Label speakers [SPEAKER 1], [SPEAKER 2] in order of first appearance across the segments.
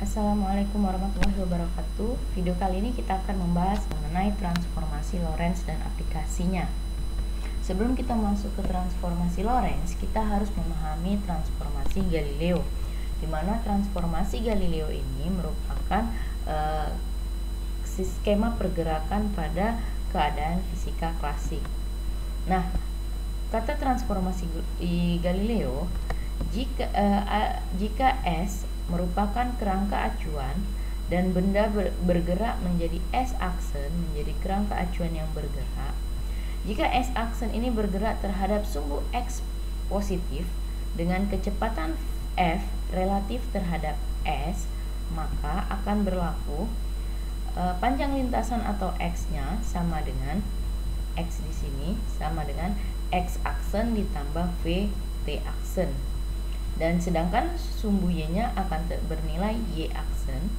[SPEAKER 1] Assalamualaikum warahmatullahi wabarakatuh. Video kali ini kita akan membahas mengenai transformasi Lorentz dan aplikasinya. Sebelum kita masuk ke transformasi Lorentz, kita harus memahami transformasi Galileo, di mana transformasi Galileo ini merupakan skema pergerakan pada keadaan fisika klasik. Nah, kata transformasi Galileo, jika S merupakan kerangka acuan dan benda bergerak menjadi S-aksen, menjadi kerangka acuan yang bergerak. Jika S-aksen ini bergerak terhadap sumbu X positif dengan kecepatan F relatif terhadap S, maka akan berlaku panjang lintasan atau X-nya sama dengan X di sini sama dengan X-aksen ditambah V T-aksen. Dan sedangkan sumbu Y-nya akan bernilai Y-aksen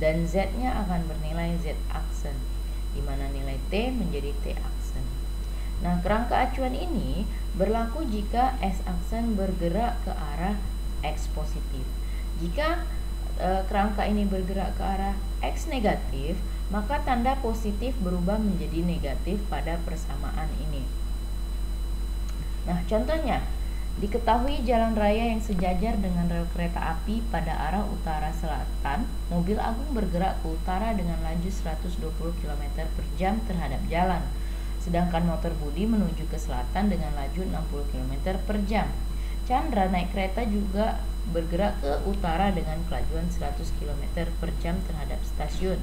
[SPEAKER 1] dan Z-nya akan bernilai Z-aksen, di mana nilai T menjadi T-aksen. Nah, kerangka acuan ini berlaku jika S-aksen bergerak ke arah X positif. Jika kerangka ini bergerak ke arah X negatif, maka tanda positif berubah menjadi negatif pada persamaan ini. Nah, contohnya, diketahui jalan raya yang sejajar dengan rel kereta api pada arah utara-selatan, mobil Agung bergerak ke utara dengan laju 120 km per jam terhadap jalan, sedangkan motor Budi menuju ke selatan dengan laju 60 km per jam. Chandra naik kereta juga bergerak ke utara dengan kelajuan 100 km per jam terhadap stasiun.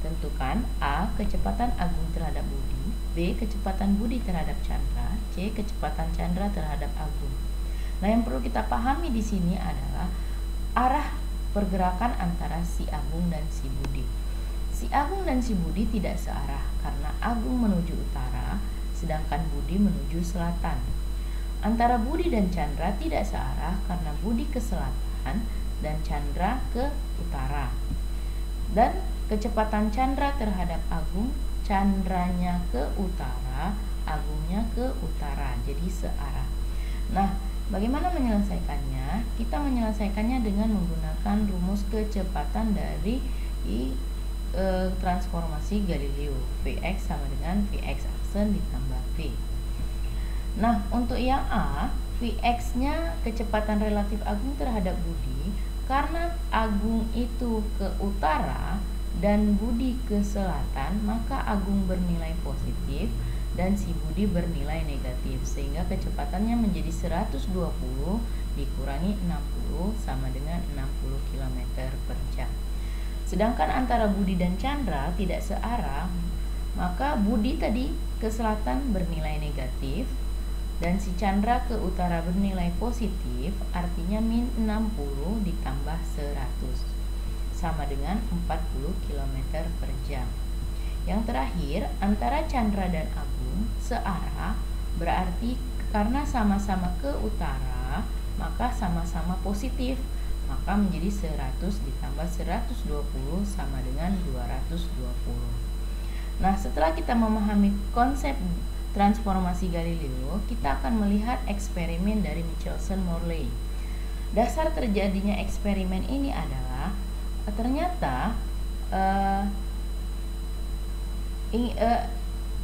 [SPEAKER 1] Tentukan A. kecepatan Agung terhadap Budi, B. kecepatan Budi terhadap Chandra, C. kecepatan Chandra terhadap Agung. Nah, yang perlu kita pahami di sini adalah arah pergerakan antara si Agung dan si Budi. Si Agung dan si Budi tidak searah karena Agung menuju utara, sedangkan Budi menuju selatan. Antara Budi dan Chandra tidak searah karena Budi ke selatan dan Chandra ke utara. Dan kecepatan Chandra terhadap Agung, Chandranya ke utara, Agungnya ke utara, jadi searah. Nah, bagaimana menyelesaikannya? Kita menyelesaikannya dengan menggunakan rumus kecepatan dari transformasi Galileo. Vx sama dengan Vx aksen ditambah V. Nah, untuk yang A, Vx-nya kecepatan relatif Agung terhadap Budi. Karena Agung itu ke utara dan Budi ke selatan, maka Agung bernilai positif dan si Budi bernilai negatif, sehingga kecepatannya menjadi 120 dikurangi 60 sama dengan 60 km per jam. Sedangkan antara Budi dan Chandra tidak searah, maka Budi tadi ke selatan bernilai negatif dan si Chandra ke utara bernilai positif, artinya min 60 ditambah 100 sama dengan 40 km per jam. Yang terakhir, antara Chandra dan Agung searah, berarti karena sama-sama ke utara, maka sama-sama positif, maka menjadi 100 ditambah 120 sama dengan 220. Nah, setelah kita memahami konsep transformasi Galileo, kita akan melihat eksperimen dari Michelson-Morley. Dasar terjadinya eksperimen ini adalah ternyata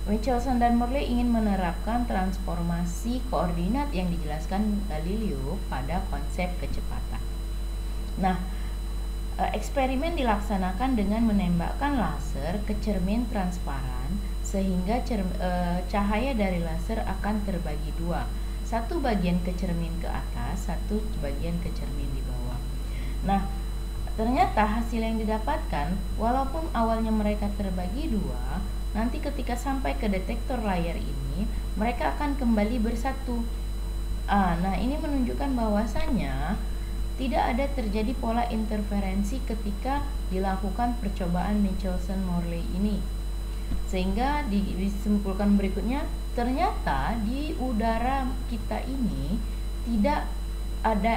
[SPEAKER 1] Michelson dan Morley ingin menerapkan transformasi koordinat yang dijelaskan Galileo pada konsep kecepatan. Nah, eksperimen dilaksanakan dengan menembakkan laser ke cermin transparan sehingga cahaya dari laser akan terbagi dua. Satu bagian ke cermin ke atas, satu bagian ke cermin di bawah. Nah, ternyata hasil yang didapatkan, walaupun awalnya mereka terbagi dua, nanti ketika sampai ke detektor layar ini, mereka akan kembali bersatu. Nah, ini menunjukkan bahwasanya tidak ada terjadi pola interferensi ketika dilakukan percobaan Michelson-Morley ini. Sehingga disimpulkan berikutnya, ternyata di udara kita ini tidak ada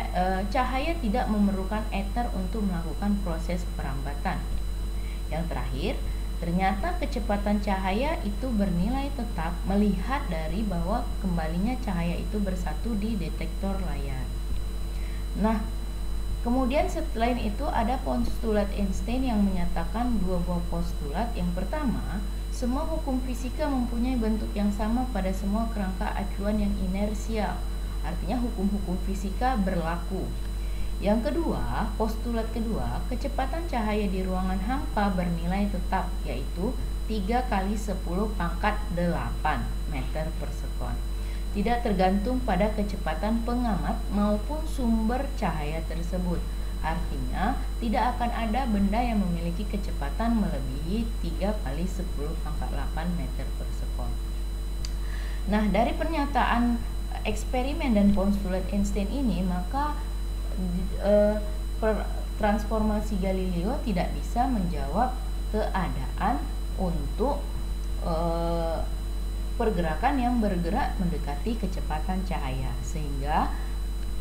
[SPEAKER 1] cahaya tidak memerlukan ether untuk melakukan proses perambatan. Yang terakhir, ternyata kecepatan cahaya itu bernilai tetap melihat dari bahwa kembalinya cahaya itu bersatu di detektor layar. Nah, Kemudian selain itu ada postulat Einstein yang menyatakan dua buah postulat. Yang pertama, semua hukum fisika mempunyai bentuk yang sama pada semua kerangka acuan yang inersial. Artinya hukum-hukum fisika berlaku. Yang kedua, postulat kedua, kecepatan cahaya di ruangan hampa bernilai tetap, yaitu 3 kali 10 pangkat 8 meter per sekon. Tidak tergantung pada kecepatan pengamat maupun sumber cahaya tersebut. Artinya, tidak akan ada benda yang memiliki kecepatan melebihi 3 kali 10 pangkat 8 meter per sekon. Nah, dari pernyataan eksperimen dan postulat Einstein ini, maka transformasi Galileo tidak bisa menjawab keadaan untuk pergerakan yang bergerak mendekati kecepatan cahaya, sehingga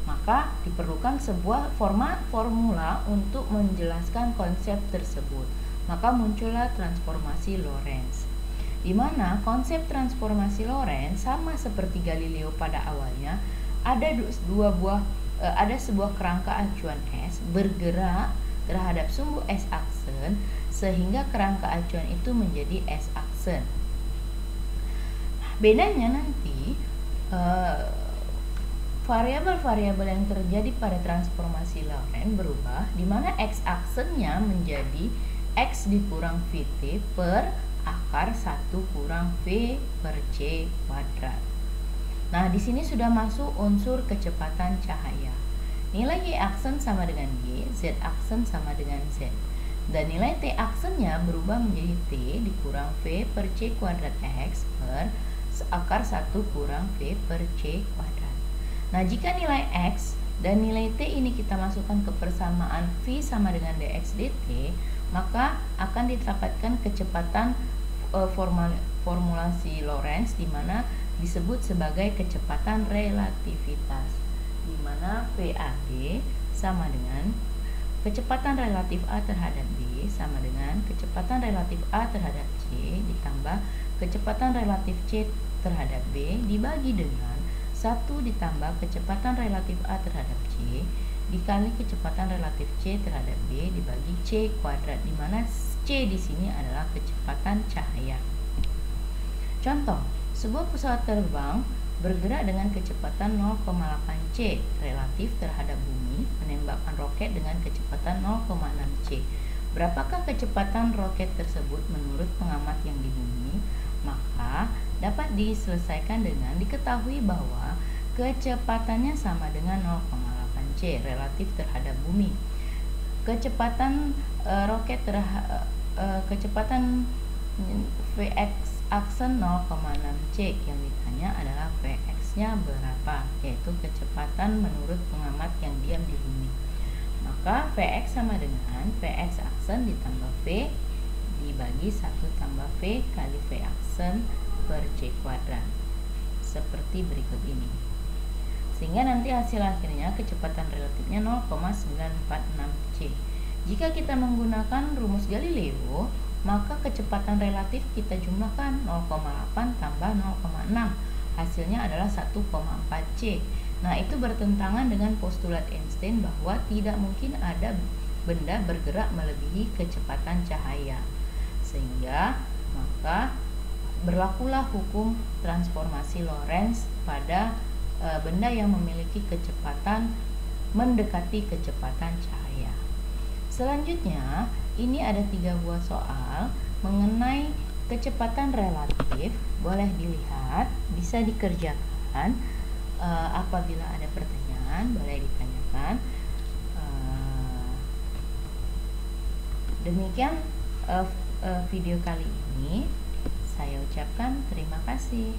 [SPEAKER 1] maka diperlukan sebuah formula untuk menjelaskan konsep tersebut. Maka muncullah transformasi Lorentz, di mana konsep transformasi Lorentz sama seperti Galileo pada awalnya, ada sebuah kerangka acuan S bergerak terhadap sumbu S aksen, sehingga kerangka acuan itu menjadi S aksen. Bedanya nanti variabel-variabel yang terjadi pada transformasi Lorentz berubah, di mana X aksennya menjadi X dikurang Vt per akar 1 kurang V per C kuadrat. Nah, di sini sudah masuk unsur kecepatan cahaya. Nilai Y aksen sama dengan Y, Z aksen sama dengan Z. Dan nilai T aksennya berubah menjadi T dikurang V per C kuadrat X per akar 1 kurang V per C kuadrat. Nah, jika nilai X dan nilai T ini kita masukkan ke persamaan V sama dengan dx dt, maka akan didapatkan kecepatan formulasi Lorentz, di mana disebut sebagai kecepatan relativitas, di mana PAD sama dengan kecepatan relatif A terhadap B sama dengan kecepatan relatif A terhadap C ditambah kecepatan relatif C terhadap B dibagi dengan 1 ditambah kecepatan relatif A terhadap C dikali kecepatan relatif C terhadap B dibagi C kuadrat, di mana C di sini adalah kecepatan cahaya. Contoh, sebuah pesawat terbang bergerak dengan kecepatan 0,8 C relatif terhadap bumi menembakkan roket dengan kecepatan 0,6 C. Berapakah kecepatan roket tersebut menurut pengamat yang di bumi? Maka dapat diselesaikan dengan diketahui bahwa kecepatannya sama dengan 0,8 C relatif terhadap bumi. Kecepatan kecepatan Vx aksen 0,6 C, yang ditanya adalah Vx nya berapa, yaitu kecepatan menurut pengamat yang diam di bumi. Maka Vx sama dengan Vx aksen ditambah V dibagi 1 tambah V kali V aksen per C kuadrat, seperti berikut ini. Sehingga nanti hasil akhirnya kecepatan relatifnya 0,946 C. Jika kita menggunakan rumus Galileo, maka kecepatan relatif kita jumlahkan 0,8 tambah 0,6, hasilnya adalah 1,4 C. Nah, itu bertentangan dengan postulat Einstein bahwa tidak mungkin ada benda bergerak melebihi kecepatan cahaya. Sehingga maka berlakulah hukum transformasi Lorentz pada benda yang memiliki kecepatan mendekati kecepatan cahaya. Selanjutnya, ini ada 3 buah soal mengenai kecepatan relatif. Boleh dilihat, bisa dikerjakan. Apabila ada pertanyaan, boleh ditanyakan. Demikian video kali ini. Saya ucapkan terima kasih.